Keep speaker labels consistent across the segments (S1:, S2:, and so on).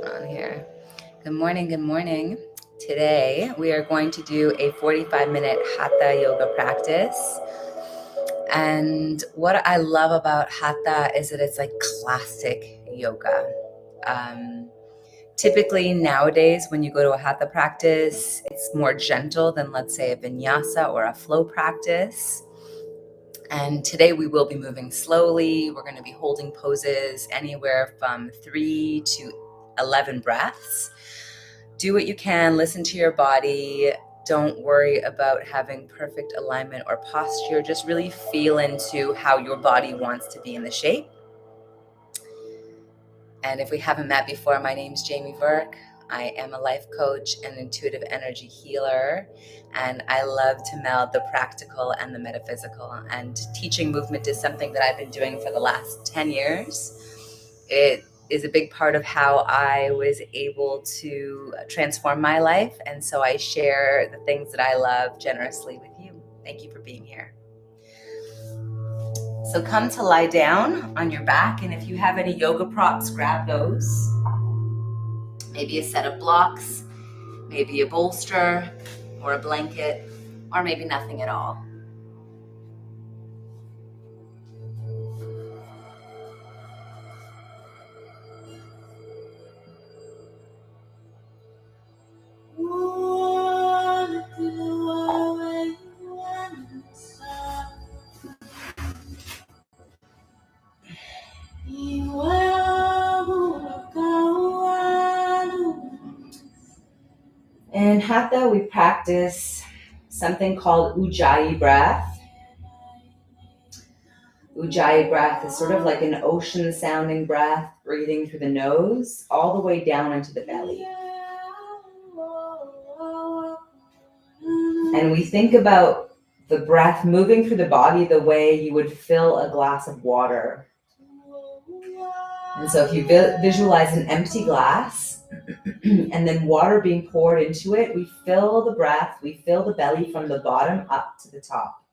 S1: on here? Good morning, good morning. Today we are going to do a 45-minute Hatha Yoga practice. And what I love about Hatha is that it's like classic yoga. Typically nowadays when you go to a Hatha practice, it's more gentle than, let's say, a vinyasa or a flow practice. And today we will be moving slowly. We're going to be holding poses anywhere from 3 to 11 breaths. Do what you can, listen to your body. Don't worry about having perfect alignment or posture. Just really feel into how your body wants to be in the shape. And if we haven't met before, my name's Jamie Verk. I am a life coach and intuitive energy healer, and I love to meld the practical and the metaphysical. And teaching movement is something that I've been doing for the last 10 years. It is a big part of how I was able to transform my life, and so I share the things that I love generously with you. Thank you for being here. So come to lie down on your back, and if you have any yoga props, grab those. Maybe a set of blocks, maybe a bolster or a blanket, or maybe nothing at all. In Hatha, we practice something called Ujjayi breath. Ujjayi breath is sort of like an ocean-sounding breath, breathing through the nose all the way down into the belly. And we think about the breath moving through the body the way you would fill a glass of water. And so if you visualize an empty glass and then water being poured into it, we fill the breath, we fill the belly from the bottom up to the top.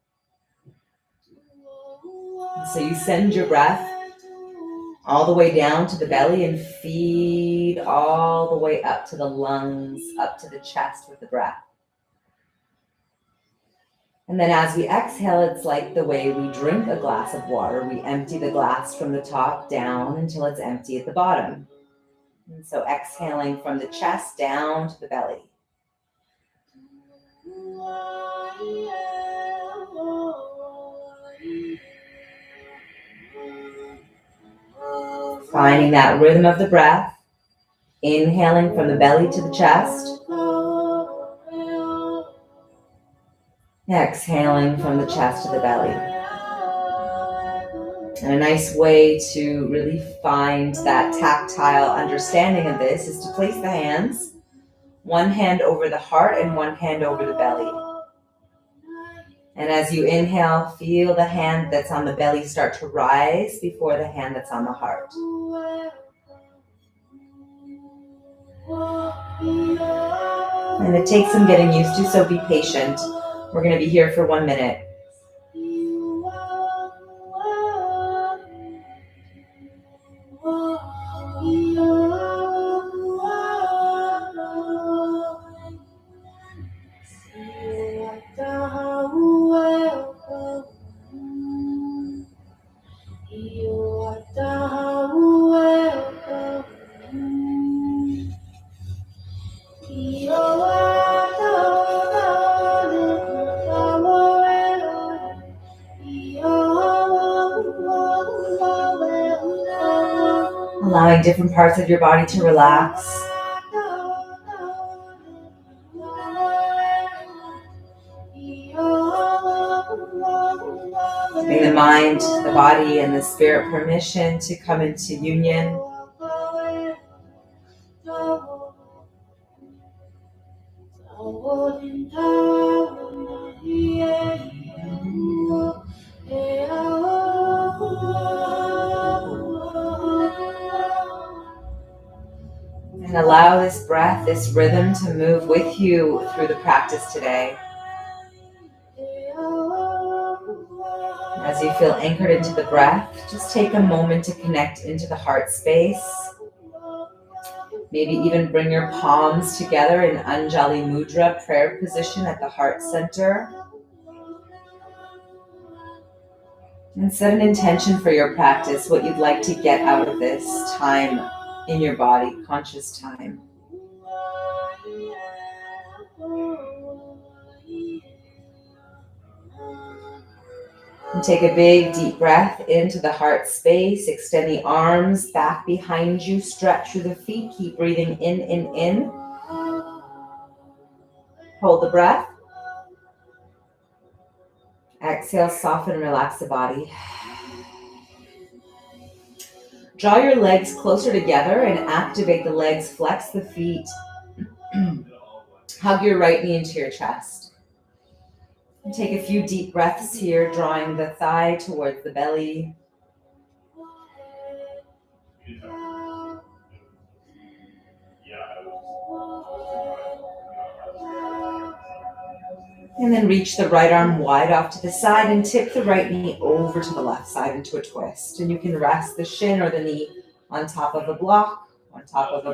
S1: And so you send your breath all the way down to the belly and feed all the way up to the lungs, up to the chest with the breath. And then as we exhale, it's like the way we drink a glass of water. We empty the glass from the top down until it's empty at the bottom. And so exhaling from the chest down to the belly. Finding that rhythm of the breath, inhaling from the belly to the chest, exhaling from the chest to the belly. And a nice way to really find that tactile understanding of this is to place the hands, one hand over the heart and one hand over the belly. And as you inhale, feel the hand that's on the belly start to rise before the hand that's on the heart. And it takes some getting used to, so be patient. We're going to be here for 1 minute. Allowing different parts of your body to relax. Giving the mind, the body, and the spirit permission to come into union. And allow this breath, this rhythm to move with you through the practice today. As you feel anchored into the breath, just take a moment to connect into the heart space. Maybe even bring your palms together in Anjali Mudra, prayer position at the heart center. And set an intention for your practice, what you'd like to get out of this time in your body, conscious time. And take a big deep breath into the heart space. Extend the arms back behind you. Stretch through the feet. Keep breathing in. Hold the breath. Exhale, soften and relax the body. Draw your legs closer together and activate the legs. Flex the feet. Hug your right knee into your chest. And take a few deep breaths here, drawing the thigh towards the belly. And then reach the right arm wide off to the side and tip the right knee over to the left side into a twist. And you can rest the shin or the knee on top of a block, on top of a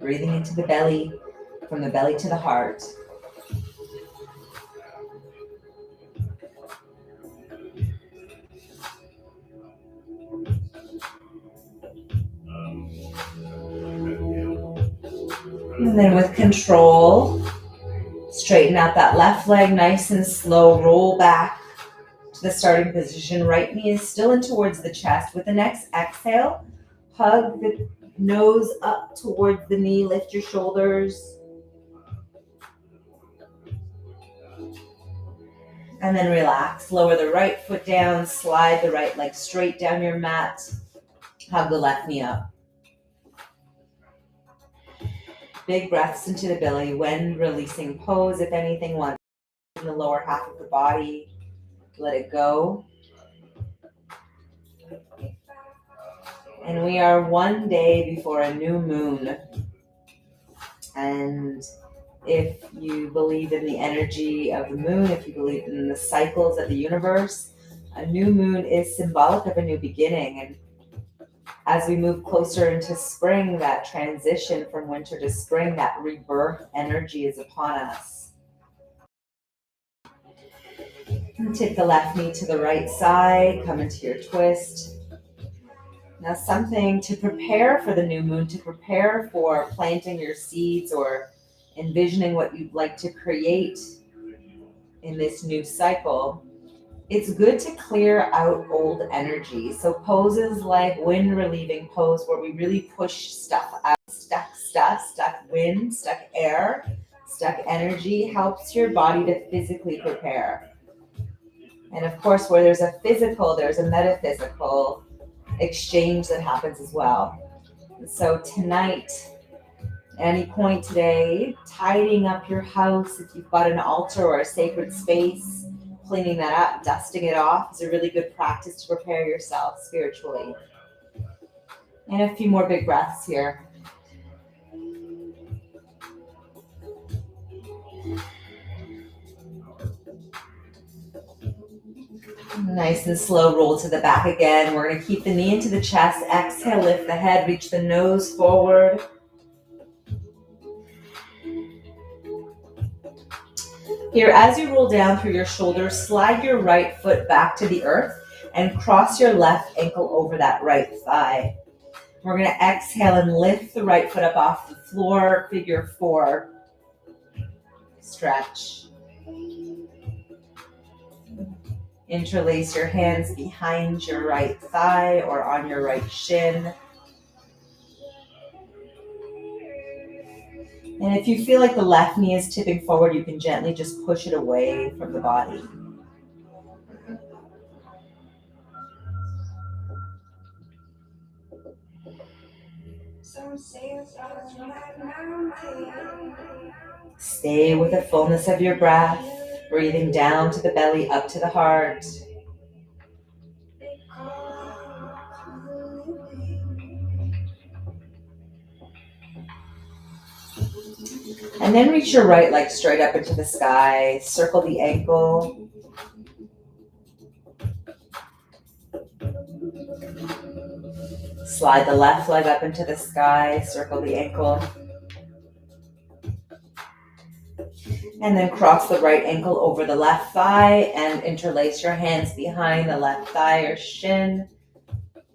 S1: breathing into the belly, from the belly to the heart. And then with control, straighten out that left leg nice and slow. Roll back to the starting position. Right knee is still in towards the chest. With the next exhale, hug the nose up towards the knee. Lift your shoulders. And then relax. Lower the right foot down. Slide the right leg straight down your mat. Hug the left knee up. Big breaths into the belly when releasing pose. If anything, want in the lower half of the body, let it go. And we are one day before a new moon. And if you believe in the energy of the moon, if you believe in the cycles of the universe, a new moon is symbolic of a new beginning. And as we move closer into spring, that transition from winter to spring, that rebirth energy is upon us. And tip the left knee to the right side, come into your twist. Now something to prepare for the new moon, to prepare for planting your seeds or envisioning what you'd like to create in this new cycle. It's good to clear out old energy. So poses like wind relieving pose, where we really push stuff out, stuck wind, stuck air, stuck energy, helps your body to physically prepare. And of course, where there's a physical, there's a metaphysical exchange that happens as well. So tonight, any point today, tidying up your house, if you've got an altar or a sacred space, cleaning that up, dusting it off is a really good practice to prepare yourself spiritually. And a few more big breaths here. Nice and slow, roll to the back again. We're going to keep the knee into the chest. Exhale, lift the head, reach the nose forward. Here, as you roll down through your shoulders, slide your right foot back to the earth and cross your left ankle over that right thigh. We're going to exhale and lift the right foot up off the floor, figure 4. Stretch. Interlace your hands behind your right thigh or on your right shin. And if you feel like the left knee is tipping forward, you can gently just push it away from the body. Stay with the fullness of your breath, breathing down to the belly, up to the heart. And then reach your right leg straight up into the sky. Circle the ankle. Slide the left leg up into the sky. Circle the ankle. And then cross the right ankle over the left thigh and interlace your hands behind the left thigh or shin.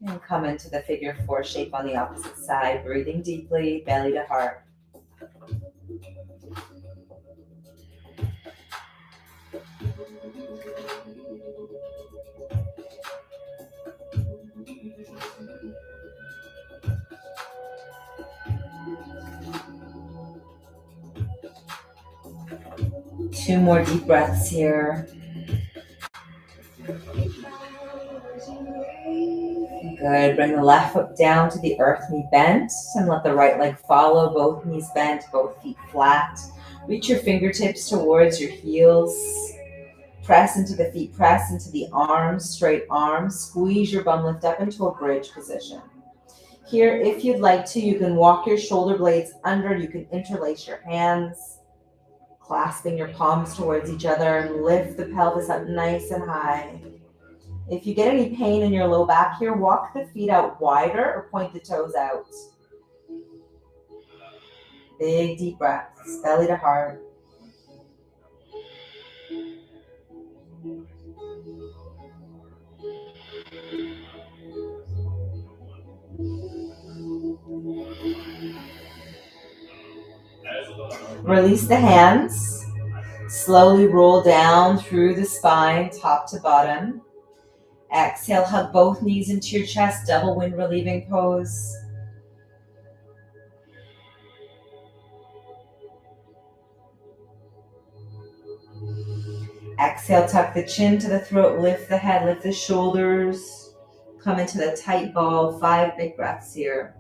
S1: And come into the figure 4 shape on the opposite side. Breathing deeply, belly to heart. Two more deep breaths here. Good. Bring the left foot down to the earth, knee bent, and let the right leg follow. Both knees bent, both feet flat. Reach your fingertips towards your heels. Press into the feet, press into the arms, straight arms. Squeeze your bum lift up into a bridge position. Here, if you'd like to, you can walk your shoulder blades under. You can interlace your hands, clasping your palms towards each other, and lift the pelvis up nice and high. If you get any pain in your low back here, walk the feet out wider or point the toes out. Big deep breaths, belly to heart. Release the hands. Slowly roll down through the spine, top to bottom. Exhale, hug both knees into your chest, double wind relieving pose. Exhale, tuck the chin to the throat, lift the head, lift the shoulders. Come into the tight ball, 5 big breaths here.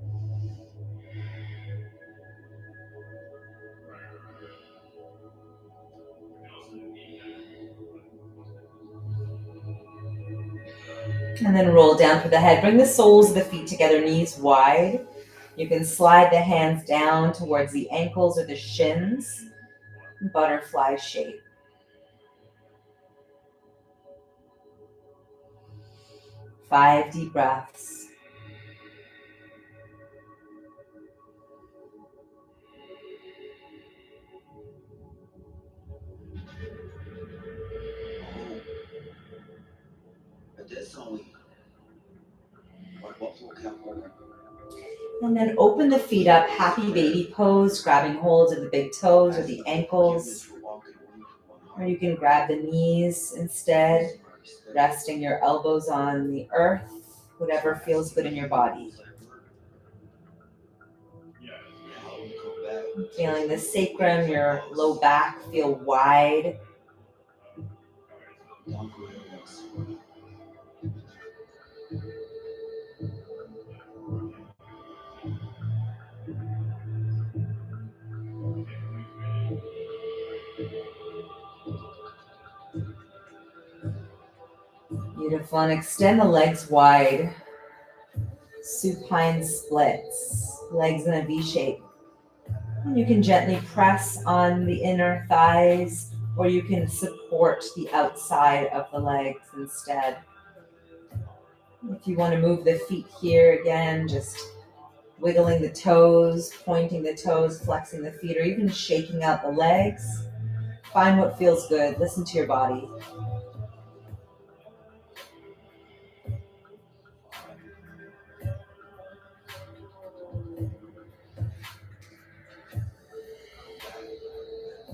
S1: And then roll down through the head. Bring the soles of the feet together, knees wide. You can slide the hands down towards the ankles or the shins. Butterfly shape. 5 deep breaths. And then open the feet up, happy baby pose, grabbing hold of the big toes or the ankles. Or you can grab the knees instead, resting your elbows on the earth, whatever feels good in your body. Feeling the sacrum, your low back feel wide. Beautiful, and extend the legs wide. Supine splits, legs in a V shape. And you can gently press on the inner thighs, or you can support the outside of the legs instead. If you want to move the feet here again, just wiggling the toes, pointing the toes, flexing the feet, or even shaking out the legs. Find what feels good. Listen to your body.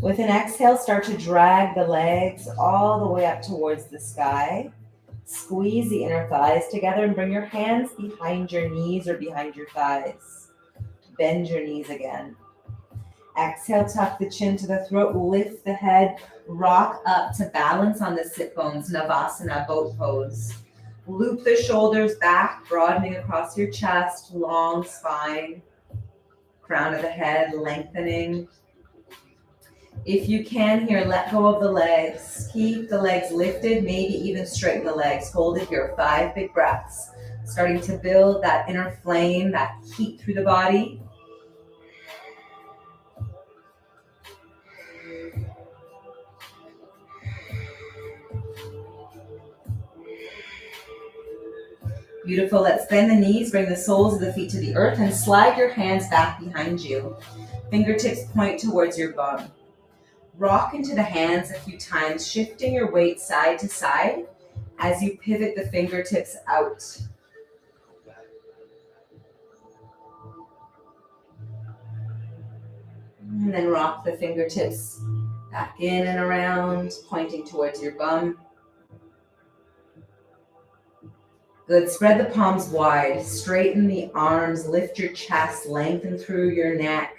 S1: With an exhale, start to drag the legs all the way up towards the sky. Squeeze the inner thighs together and bring your hands behind your knees or behind your thighs. Bend your knees again. Exhale, tuck the chin to the throat, lift the head, rock up to balance on the sit bones, Navasana, boat pose. Loop the shoulders back, broadening across your chest, long spine, crown of the head lengthening. If you can here, let go of the legs. Keep the legs lifted, maybe even straighten the legs. Hold it here, 5 big breaths. Starting to build that inner flame, that heat through the body. Beautiful. Let's bend the knees, bring the soles of the feet to the earth, and slide your hands back behind you. Fingertips point towards your bum. Rock into the hands a few times, shifting your weight side to side as you pivot the fingertips out. And then rock the fingertips back in and around, pointing towards your bum. Good. Spread the palms wide. Straighten the arms. Lift your chest. Lengthen through your neck.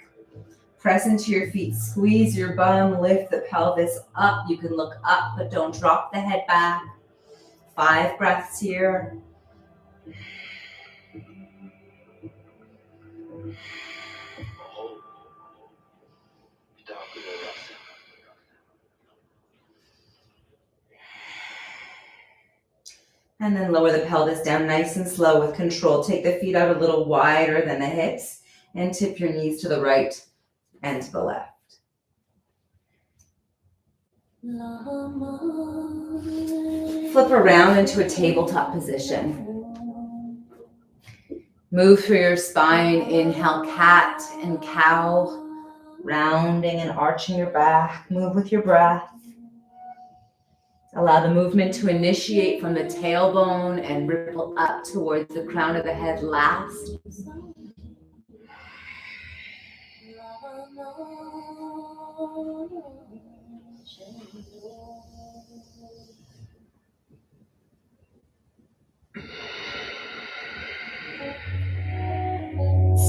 S1: Press into your feet. Squeeze your bum. Lift the pelvis up. You can look up, but don't drop the head back. 5 breaths here. And then lower the pelvis down nice and slow with control. Take the feet out a little wider than the hips and tip your knees to the right and to the left. Flip around into a tabletop position. Move through your spine. Inhale, cat and cow, rounding and arching your back. Move with your breath. Allow the movement to initiate from the tailbone and ripple up towards the crown of the head last.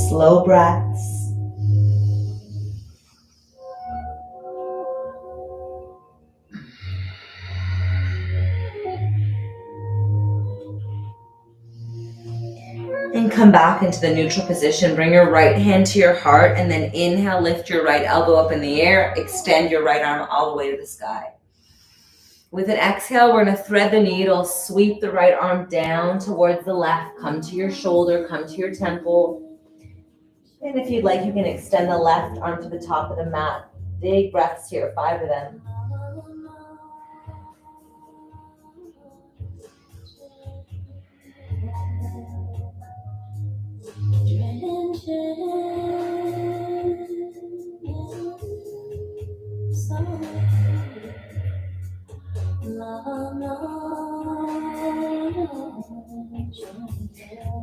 S1: Slow breaths. And come back into the neutral position. Bring your right hand to your heart and then inhale, lift your right elbow up in the air. Extend your right arm all the way to the sky. With an exhale, we're going to thread the needle, sweep the right arm down towards the left. Come to your shoulder, come to your temple. And if you'd like, you can extend the left arm to the top of the mat. Big breaths here, 5 of them.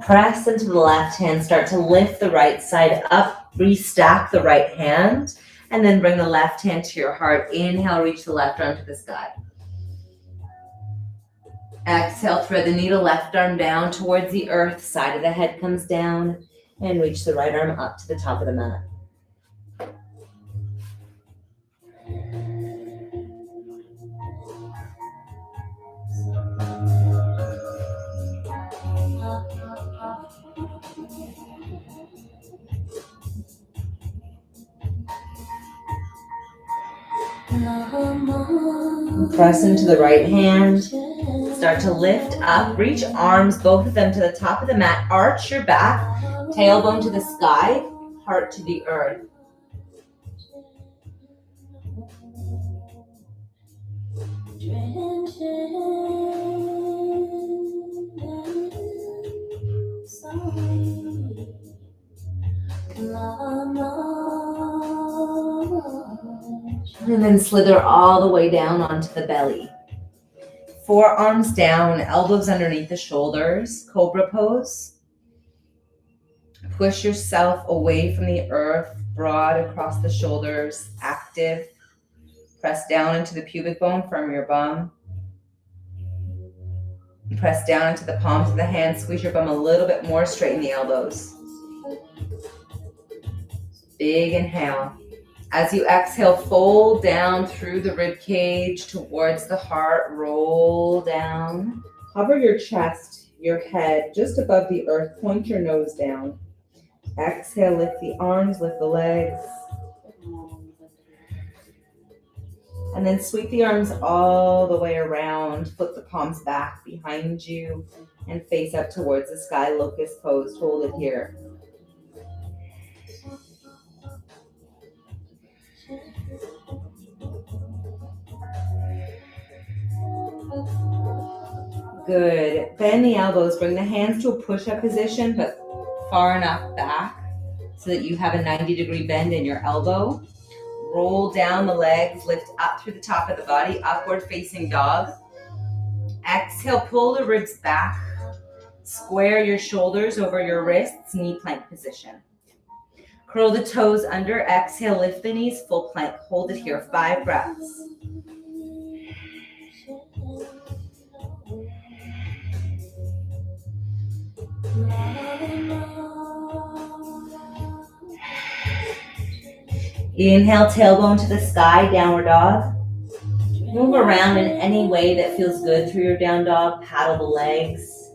S1: Press into the left hand, start to lift the right side up, restack the right hand, and then bring the left hand to your heart. Inhale, reach the left arm to the sky. Exhale, thread the needle, left arm down towards the earth, side of the head comes down, and reach the right arm up to the top of the mat. Press into the right hand. Start to lift up. Reach arms, both of them to the top of the mat. Arch your back. Tailbone to the sky. Heart to the earth. And then slither all the way down onto the belly. Forearms down, elbows underneath the shoulders. Cobra pose. Push yourself away from the earth, broad across the shoulders, active. Press down into the pubic bone, firm your bum. Press down into the palms of the hands, squeeze your bum a little bit more, straighten the elbows. Big inhale. As you exhale, fold down through the rib cage towards the heart, roll down. Hover your chest, your head just above the earth, point your nose down. Exhale, lift the arms, lift the legs. And then sweep the arms all the way around, flip the palms back behind you, and face up towards the sky, locust pose. Hold it here. Good. Bend the elbows. Bring the hands to a push-up position, but far enough back so that you have a 90-degree bend in your elbow. Roll down the legs, lift up through the top of the body, upward facing dog. Exhale, pull the ribs back. Square your shoulders over your wrists, knee plank position. Curl the toes under, exhale, lift the knees, full plank. Hold it here, 5 breaths. Inhale, tailbone to the sky, downward dog. Move around in any way that feels good through your down dog. Paddle the legs.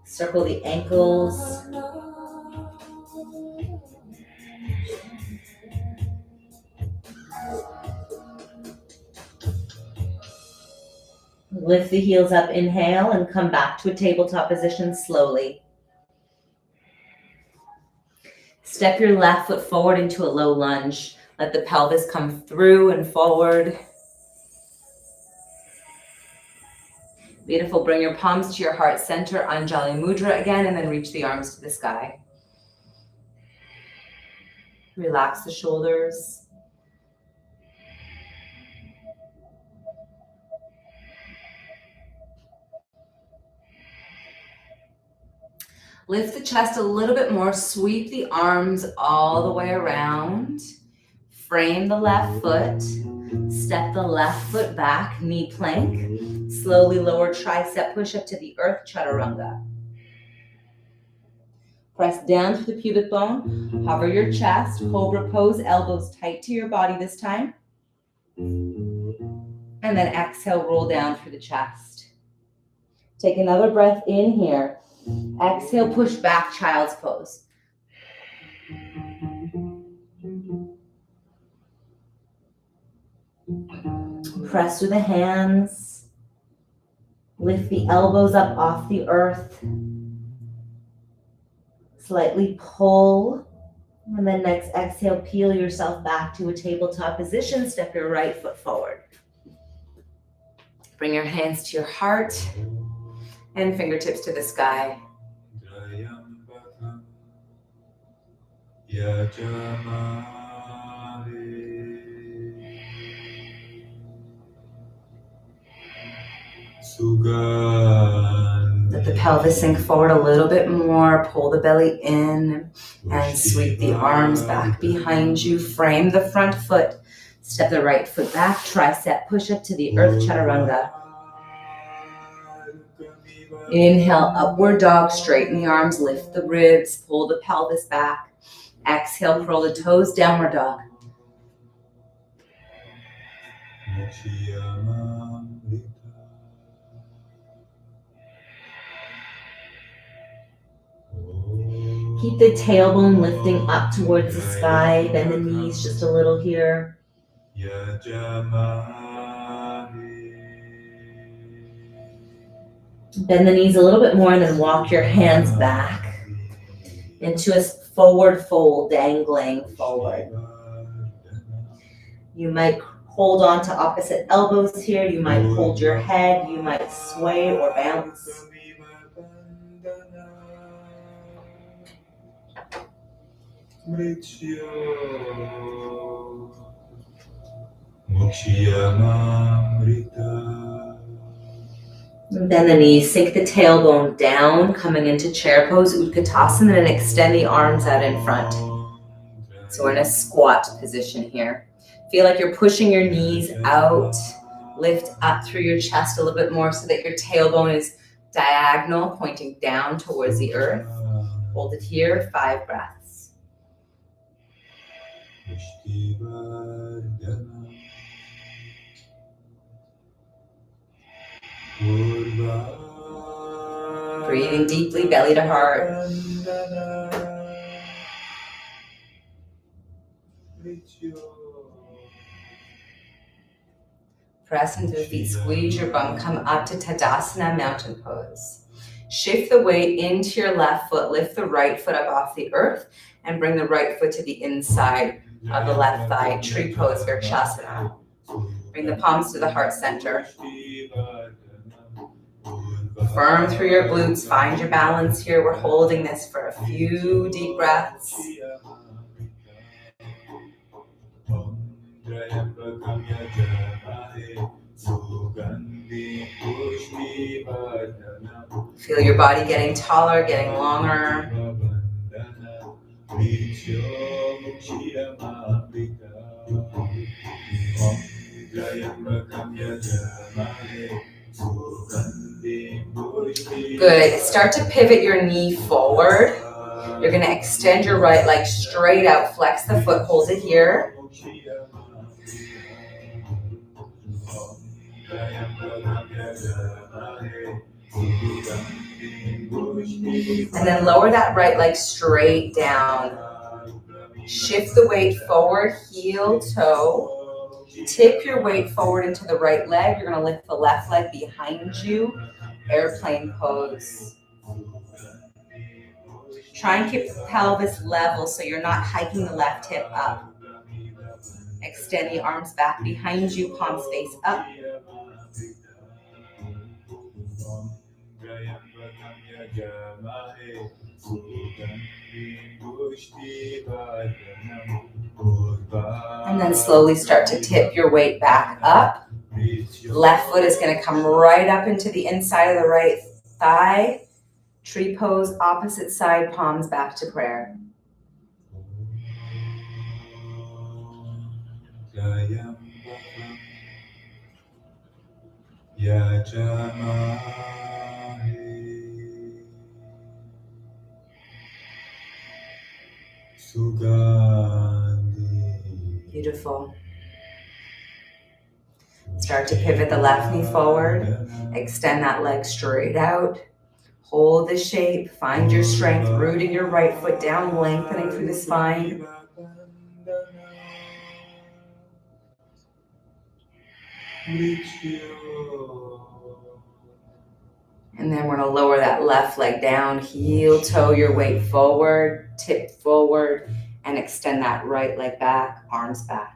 S1: Circle the ankles. Lift the heels up, inhale, and come back to a tabletop position slowly. Step your left foot forward into a low lunge. Let the pelvis come through and forward. Beautiful. Bring your palms to your heart center, Anjali Mudra again, and then reach the arms to the sky. Relax the shoulders. Lift the chest a little bit more. Sweep the arms all the way around. Frame the left foot. Step the left foot back, knee plank. Slowly lower tricep push up to the earth, chaturanga. Press down to the pubic bone. Hover your chest. Cobra pose, elbows tight to your body this time. And then exhale, roll down through the chest. Take another breath in here. Exhale, push back, child's pose. Press through the hands. Lift the elbows up off the earth. Slightly pull. And then next exhale, peel yourself back to a tabletop position. Step your right foot forward. Bring your hands to your heart and fingertips to the sky. Let the pelvis sink forward a little bit more. Pull the belly in and sweep the arms back behind you. Frame the front foot. Step the right foot back. Tricep push up to the earth, chaturanga. Inhale, upward dog. Straighten the arms. Lift the ribs. Pull the pelvis back. Exhale, curl the toes. Downward dog. Keep the tailbone lifting up towards the sky. Bend the knees just a little here. Bend the knees a little bit more and then walk your hands back into a forward fold, dangling forward. You might hold on to opposite elbows here. You might hold your head. You might sway or bounce. Bend the knees, sink the tailbone down, coming into chair pose, Utkatasana, and extend the arms out in front. So we're in a squat position here. Feel like you're pushing your knees out, lift up through your chest a little bit more so that your tailbone is diagonal, pointing down towards the earth. Hold it here, 5 breaths. Breathing deeply, belly to heart. Press into the feet, squeeze your bum, come up to Tadasana, mountain pose. Shift the weight into your left foot, lift the right foot up off the earth, and bring the right foot to the inside of the left thigh, tree pose, Vrikshasana. Bring the palms to the heart center. Firm through your glutes. Find your balance here. We're holding this for a few deep breaths. Feel your body getting taller, getting longer. Good. Start to pivot your knee forward. You're going to extend your right leg straight out. Flex the foot. Hold it here. And then lower that right leg straight down. Shift the weight forward, heel, toe. Tip your weight forward into the right leg. You're going to lift the left leg behind you. Airplane pose. Try and keep the pelvis level so you're not hiking the left hip up. Extend the arms back behind you, palms face up. And then slowly start to tip your weight back up. Left foot is going to come right up into the inside of the right thigh. Tree pose, opposite side, palms back to prayer. Beautiful. Start to pivot the left knee forward. Extend that leg straight out. Hold the shape. Find your strength. Rooting your right foot down, lengthening through the spine. And then we're going to lower that left leg down. Heel, toe your weight forward. Tip forward. And extend that right leg back. Arms back.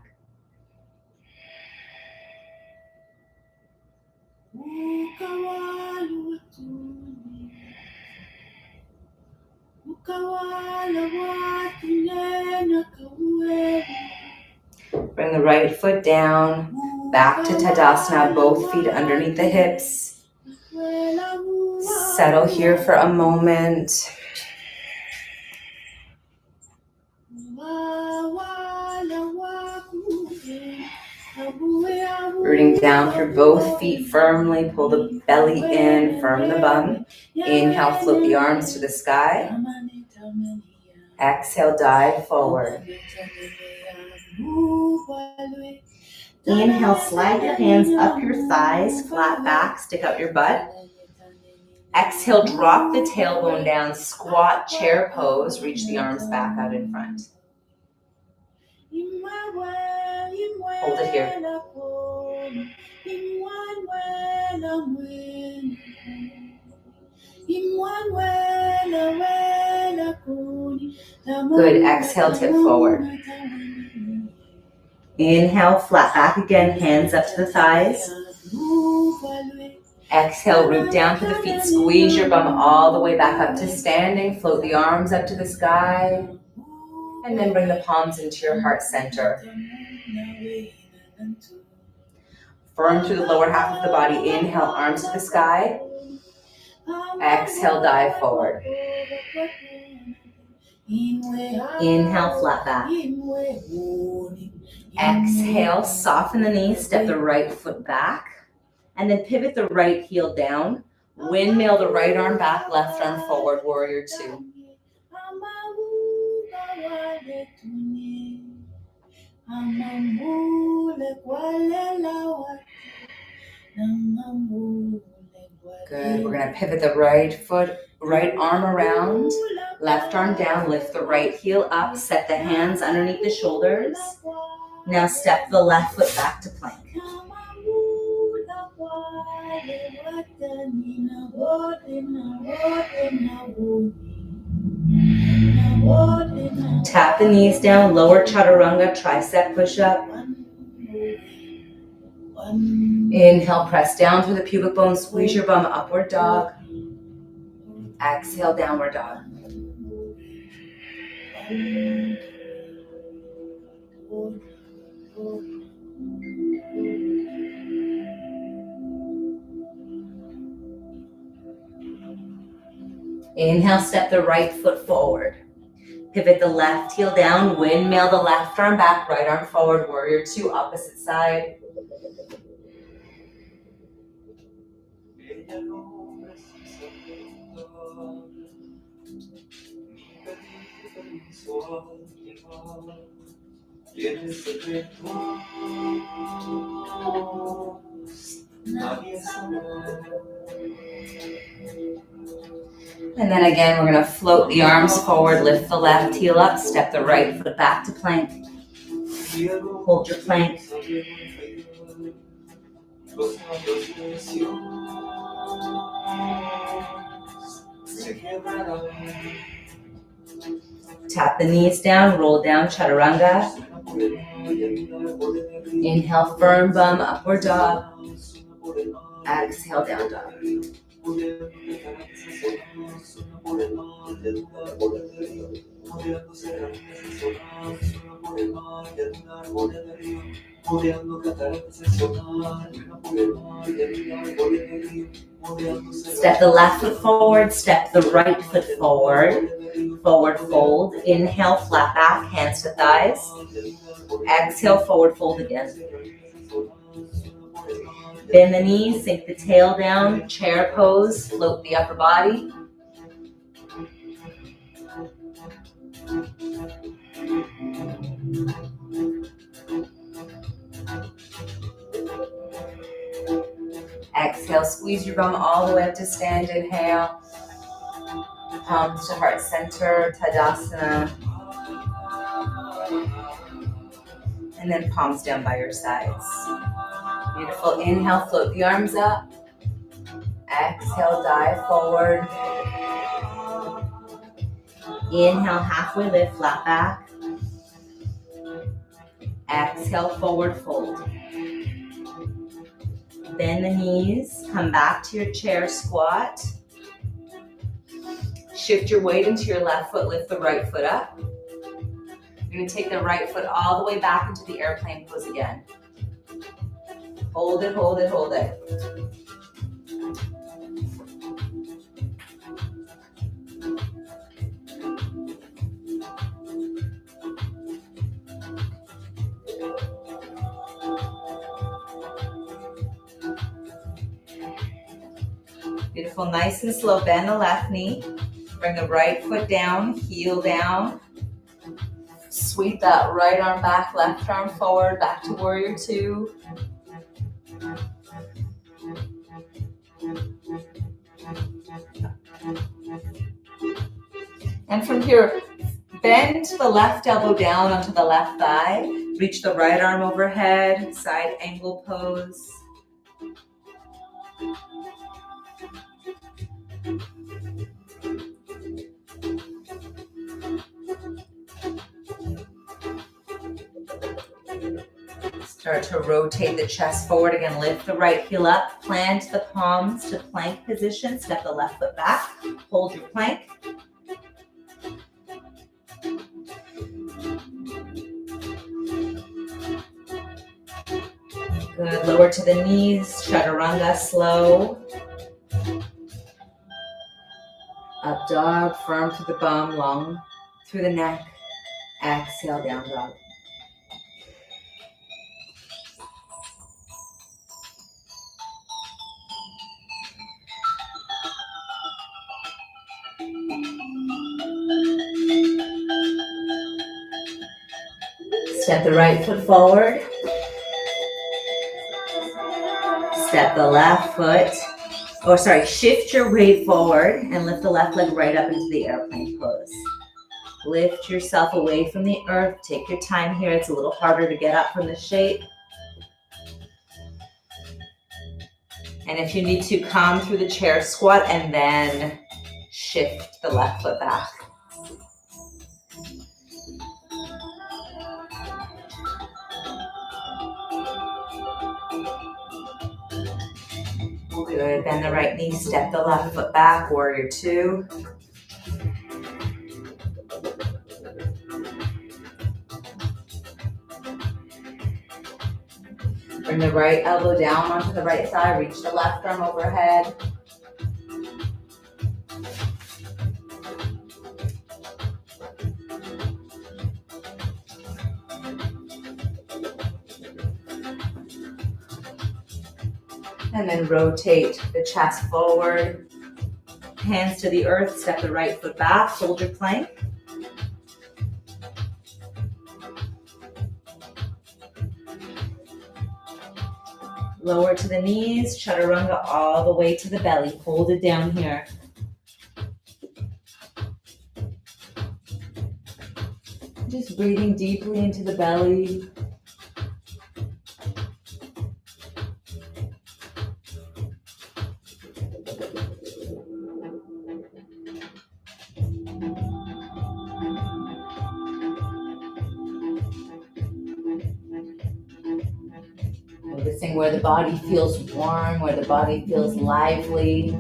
S1: Bring the right foot down, back to Tadasana, both feet underneath the hips. Settle here for a moment. Rooting down through both feet firmly. Pull the belly in, firm the bum. Inhale, float the arms to the sky. Exhale, dive forward. Inhale, slide your hands up your thighs, flat back, stick out your butt. Exhale, drop the tailbone down, squat chair pose, reach the arms back out in front. Hold it here. Good, exhale, tip forward. Inhale, flat back again, hands up to the thighs. Exhale, root down to the feet, squeeze your bum all the way back up to standing. Float the arms up to the sky. And then bring the palms into your heart center. Firm through the lower half of the body. Inhale, arms to the sky. Exhale, dive forward. Inhale, flat back. Exhale, soften the knees, step the right foot back. And then pivot the right heel down. Windmill the right arm back, left arm forward, warrior two. Good. We're going to pivot the right arm around, left arm down, lift the right heel up, set the hands underneath the shoulders. Now step the left foot back to plank. Tap the knees down, lower chaturanga, tricep push-up. Inhale, press down through the pubic bone, squeeze your bum, upward dog. Exhale, downward dog. Inhale, step the right foot forward. Pivot the left heel down, windmill the left arm back, right arm forward, warrior two, opposite side. And then again, we're going to float the arms forward, lift the left heel up, step the right foot back to plank. Hold your plank. Tap the knees down, roll down, chaturanga. Inhale, firm bum, upward dog. Exhale, down dog. Step the left foot forward, step the right foot forward. Forward fold. Inhale, flat back, hands to thighs. Exhale, forward fold again. Bend the knees, sink the tail down, chair pose, float the upper body. Exhale, squeeze your bum all the way up to stand. Inhale. Palms to heart center, Tadasana. And then palms down by your sides. Beautiful. Inhale, float the arms up. Exhale, dive forward. Inhale, halfway lift, flat back. Exhale, forward fold. Bend the knees, come back to your chair squat. Shift your weight into your left foot, lift the right foot up. You're going to take the right foot all the way back into the airplane pose again. Hold it, hold it, hold it. Beautiful, nice and slow. Bend the left knee. Bring the right foot down, heel down. Sweep that right arm back, left arm forward, back to warrior two. And from here, bend the left elbow down onto the left thigh. Reach the right arm overhead, side angle pose. Start to rotate the chest forward again. Lift the right heel up. Plant the palms to plank position. Step the left foot back. Hold your plank. Good. Lower to the knees. Chaturanga, slow. Up dog. Firm through the bum. Long through the neck. Exhale, down dog. Step the right foot forward. Step the left foot, shift your weight forward and lift the left leg right up into the airplane pose. Lift yourself away from the earth. Take your time here. It's a little harder to get up from the shape. And if you need to, come through the chair squat and then shift the left foot back. Good. Bend the right knee, step the left foot back, warrior two. Bring the right elbow down onto the right thigh, reach the left arm overhead. And then rotate the chest forward. Hands to the earth, step the right foot back, hold your plank. Lower to the knees, chaturanga all the way to the belly. Hold it down here. Just breathing deeply into the belly. Noticing where the body feels warm, where the body feels lively.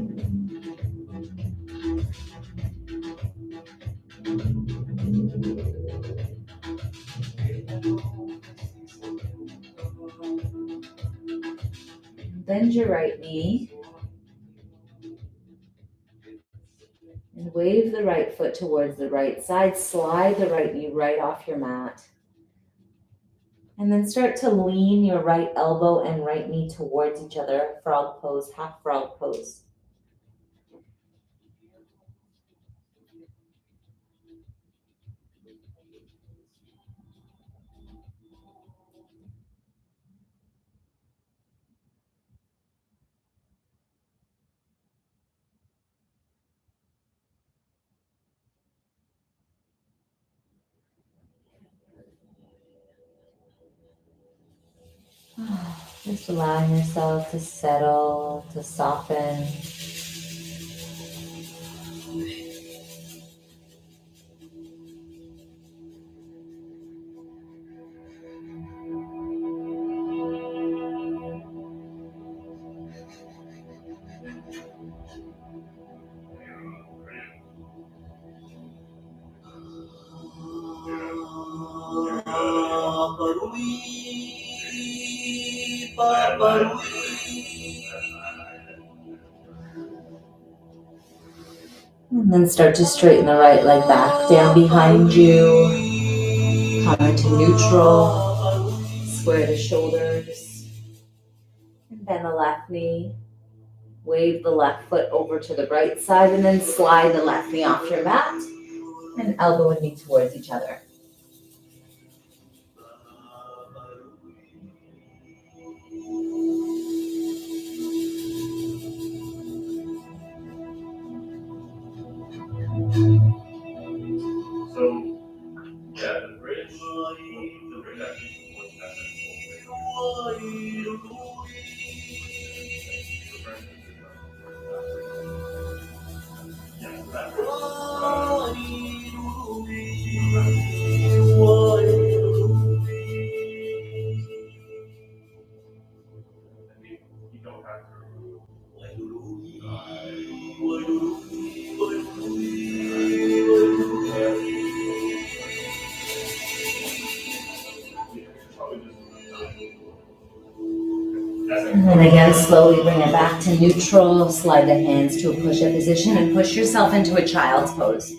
S1: Bend your right knee. And wave the right foot towards the right side. Slide the right knee right off your mat. And then start to lean your right elbow and right knee towards each other. Frog pose, half frog pose. Just allowing yourself to settle, to soften. And then start to straighten the right leg back down behind you. Come into neutral. Square the shoulders. And bend the left knee. Wave the left foot over to the right side and then slide the left knee off your mat. And elbow and knee towards each other. And then again, slowly bring it back to neutral. Slide the hands to a push-up position and push yourself into a child's pose.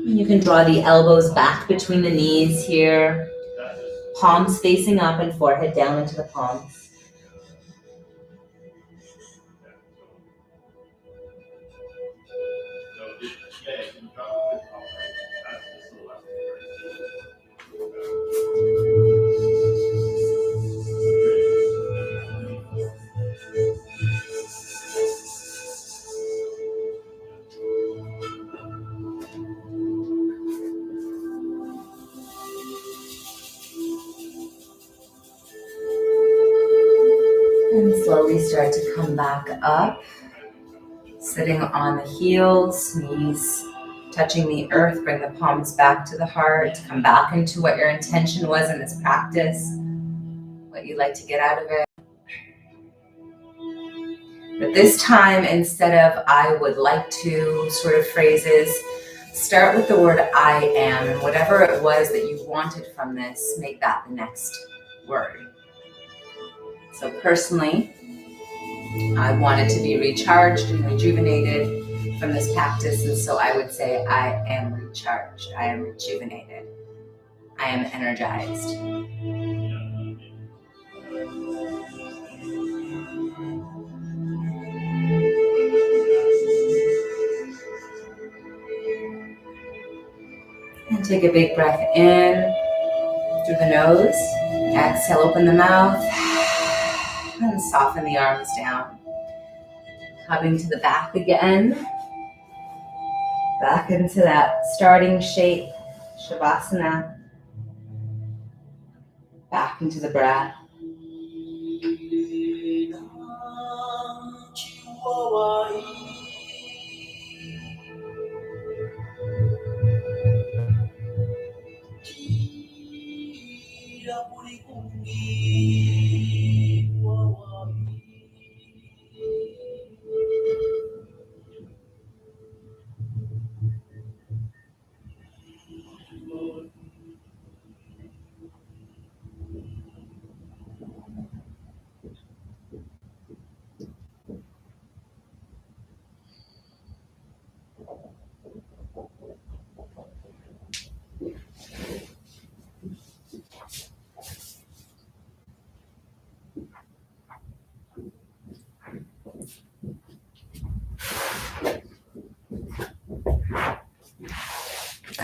S1: And you can draw the elbows back between the knees here. Palms facing up and forehead down into the palms. And slowly start to come back up, sitting on the heels, knees touching the earth. Bring the palms back to the heart. Come back into what your intention was in this practice. what you'd like to get out of it. But this time, instead of I would like to sort of phrases, start with the word I am, and whatever it was that you wanted from this, make that the next word. So personally, I wanted to be recharged and rejuvenated from this practice, and so I would say I am recharged, I am rejuvenated, I am energized. And take a big breath in through the nose. Exhale, open the mouth. And soften the arms down. Coming to the back again. Back into that starting shape, Shavasana. Back into the breath.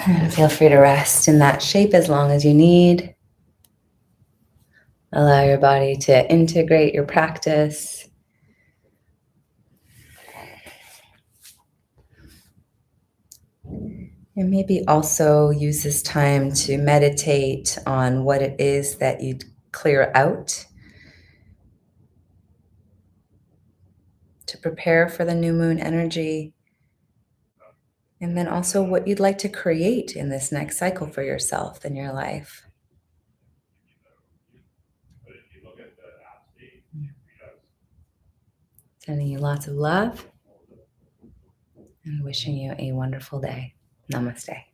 S1: And feel free to rest in that shape as long as you need. Allow your body to integrate your practice. And maybe also use this time to meditate on what it is that you'd clear out to prepare for the new moon energy. And then also what you'd like to create in this next cycle for yourself in your life. Sending you lots of love and wishing you a wonderful day. Namaste.